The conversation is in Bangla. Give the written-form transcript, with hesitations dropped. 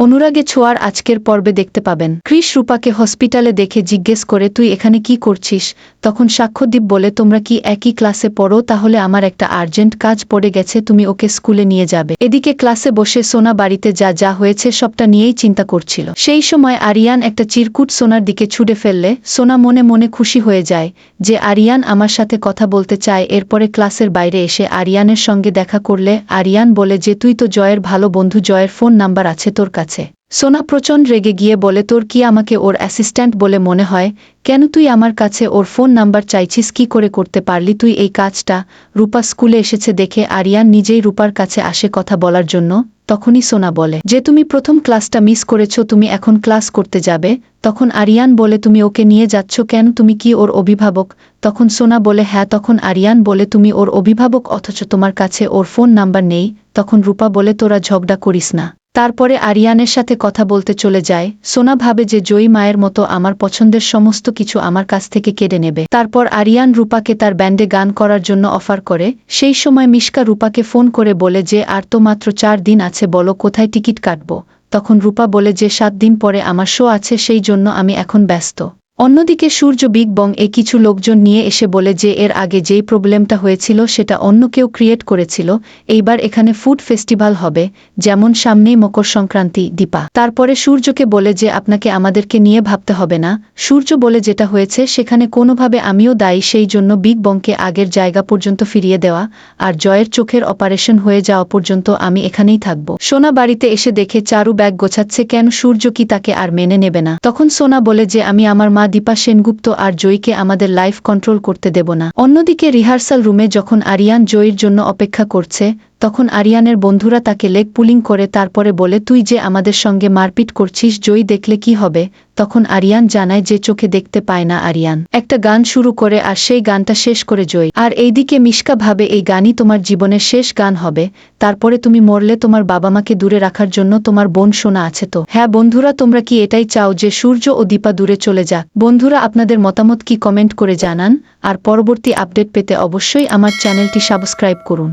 অনুরাগে ছোঁয়ার আজকের পর্বে দেখতে পাবেন ক্রিস রূপাকে হসপিটালে দেখে জিজ্ঞেস করে, তুই এখানে কি করছিস? তখন সাক্ষ্যদীপ বলে, তোমরা কি একই ক্লাসে পড়ো? তাহলে আমার একটা আর্জেন্ট কাজ পড়ে গেছে, তুমি ওকে স্কুলে নিয়ে যাবে। এদিকে ক্লাসে বসে সোনা বাড়িতে যা হয়েছে সবটা নিয়েই চিন্তা করছিল। সেই সময় আরিয়ান একটা চিরকুট সোনার দিকে ছুঁড়ে ফেললে সোনা মনে মনে খুশি হয়ে যায় যে আরিয়ান আমার সাথে কথা বলতে চায়। এরপরে ক্লাসের বাইরে এসে আরিয়ানের সঙ্গে দেখা করলে আরিয়ান বলে যে, তুই তো জয়ের ভালো বন্ধু, জয়ের ফোন নাম্বার আছে তোর কাছে। সোনা প্রচণ্ড রেগে গিয়ে বলে, তোর কি আমাকে ওর অ্যাসিস্ট্যান্ট বলে মনে হয়? কেন তুই আমার কাছে ওর ফোন নাম্বার চাইছিস? কি করে করতে পারলি তুই এই কাজটা? রূপা স্কুলে এসেছে দেখে আরিয়ান নিজেই রূপার কাছে আসে কথা বলার জন্য। তখনই সোনা বলে যে, তুমি প্রথম ক্লাসটা মিস করেছ, তুমি এখন ক্লাস করতে যাবে। তখন আরিয়ান বলে, তুমি ওকে নিয়ে যাচ্ছ কেন? তুমি কি ওর অভিভাবক? তখন সোনা বলে, হ্যাঁ। তখন আরিয়ান বলে, তুমি ওর অভিভাবক অথচ তোমার কাছে ওর ফোন নাম্বার নেই? তখন রূপা বলে, তোরা ঝগড়া করিস না। তারপরে আরিয়ানের সাথে কথা বলতে চলে যায়। সোনা ভাবে যে জয়ী মায়ের মতো আমার পছন্দের সমস্ত কিছু আমার কাছ থেকে কেড়ে নেবে। তারপর আরিয়ান রূপাকে তার ব্যান্ডে গান করার জন্য অফার করে। সেই সময় মিশকা রূপাকে ফোন করে বলে যে, আর তো মাত্র 4 দিন আছে, বলো কোথায় টিকিট কাটবো? তখন রূপা বলে যে 7 দিন পরে আমার শো আছে, সেই জন্য আমি এখন ব্যস্ত। অন্যদিকে সূর্য বিগ বং এ কিছু লোকজন নিয়ে এসে বলে যে এর আগে যেই প্রবলেমটা হয়েছিল সেটা অন্য কেউ ক্রিয়েট করেছিল। এইবার এখানে ফুড ফেস্টিভ্যাল হবে, যেমন সামনেই মকর সংক্রান্তি, দীপা। তারপরে সূর্যকে বলে যে আপনাকে আমাদেরকে নিয়ে ভাবতে হবে না। সূর্য বলে, যেটা হয়েছে সেখানে কোনোভাবে আমিও দায়ী, সেই জন্য বিগ বংকে আগের জায়গা পর্যন্ত ফিরিয়ে দেওয়া, আর জয়ের চোখের অপারেশন হয়ে যাওয়া পর্যন্ত আমি এখানেই থাকব। সোনা বাড়িতে এসে দেখে চারু ব্যাগ গোছাচ্ছে। কেন সূর্য কি তাকে আর মেনে নেবে না? তখন সোনা বলে যে, আমি আমার মা দীপা সেনগুপ্ত আর জয়ীকে আমাদের লাইফ কন্ট্রোল করতে দেব না। অন্যদিকে রিহার্সাল রুমে যখন আরিয়ান জয়ীর জন্য অপেক্ষা করছে, তখন আরিয়ানের বন্ধুরা তাকে লেগ পুলিং করে তারপরে বলে, তুই যে আমাদের সঙ্গে মারপিট করছিস, জয়ী দেখলে কি হবে? তখন আরিয়ান জানায় যে চোখে দেখতে পায় না। আরিয়ান একটা গান শুরু করে আর সেই গানটা শেষ করে জয়ী। আর এইদিকে মিশকা ভাবে এই গানই তোমার জীবনের শেষ গান হবে, তারপরে তুমি মরলে তোমার বাবা মাকে দূরে রাখার জন্য তোমার বোন সোনা আছে তো? হ্যাঁ বন্ধুরা, তোমরা কি এটাই চাও যে সূর্য ও দীপা দূরে চলে যাক? বন্ধুরা, আপনাদের মতামত কি কমেন্ট করে জানান। আর পরবর্তী আপডেট পেতে অবশ্যই আমার চ্যানেলটি সাবস্ক্রাইব করুন।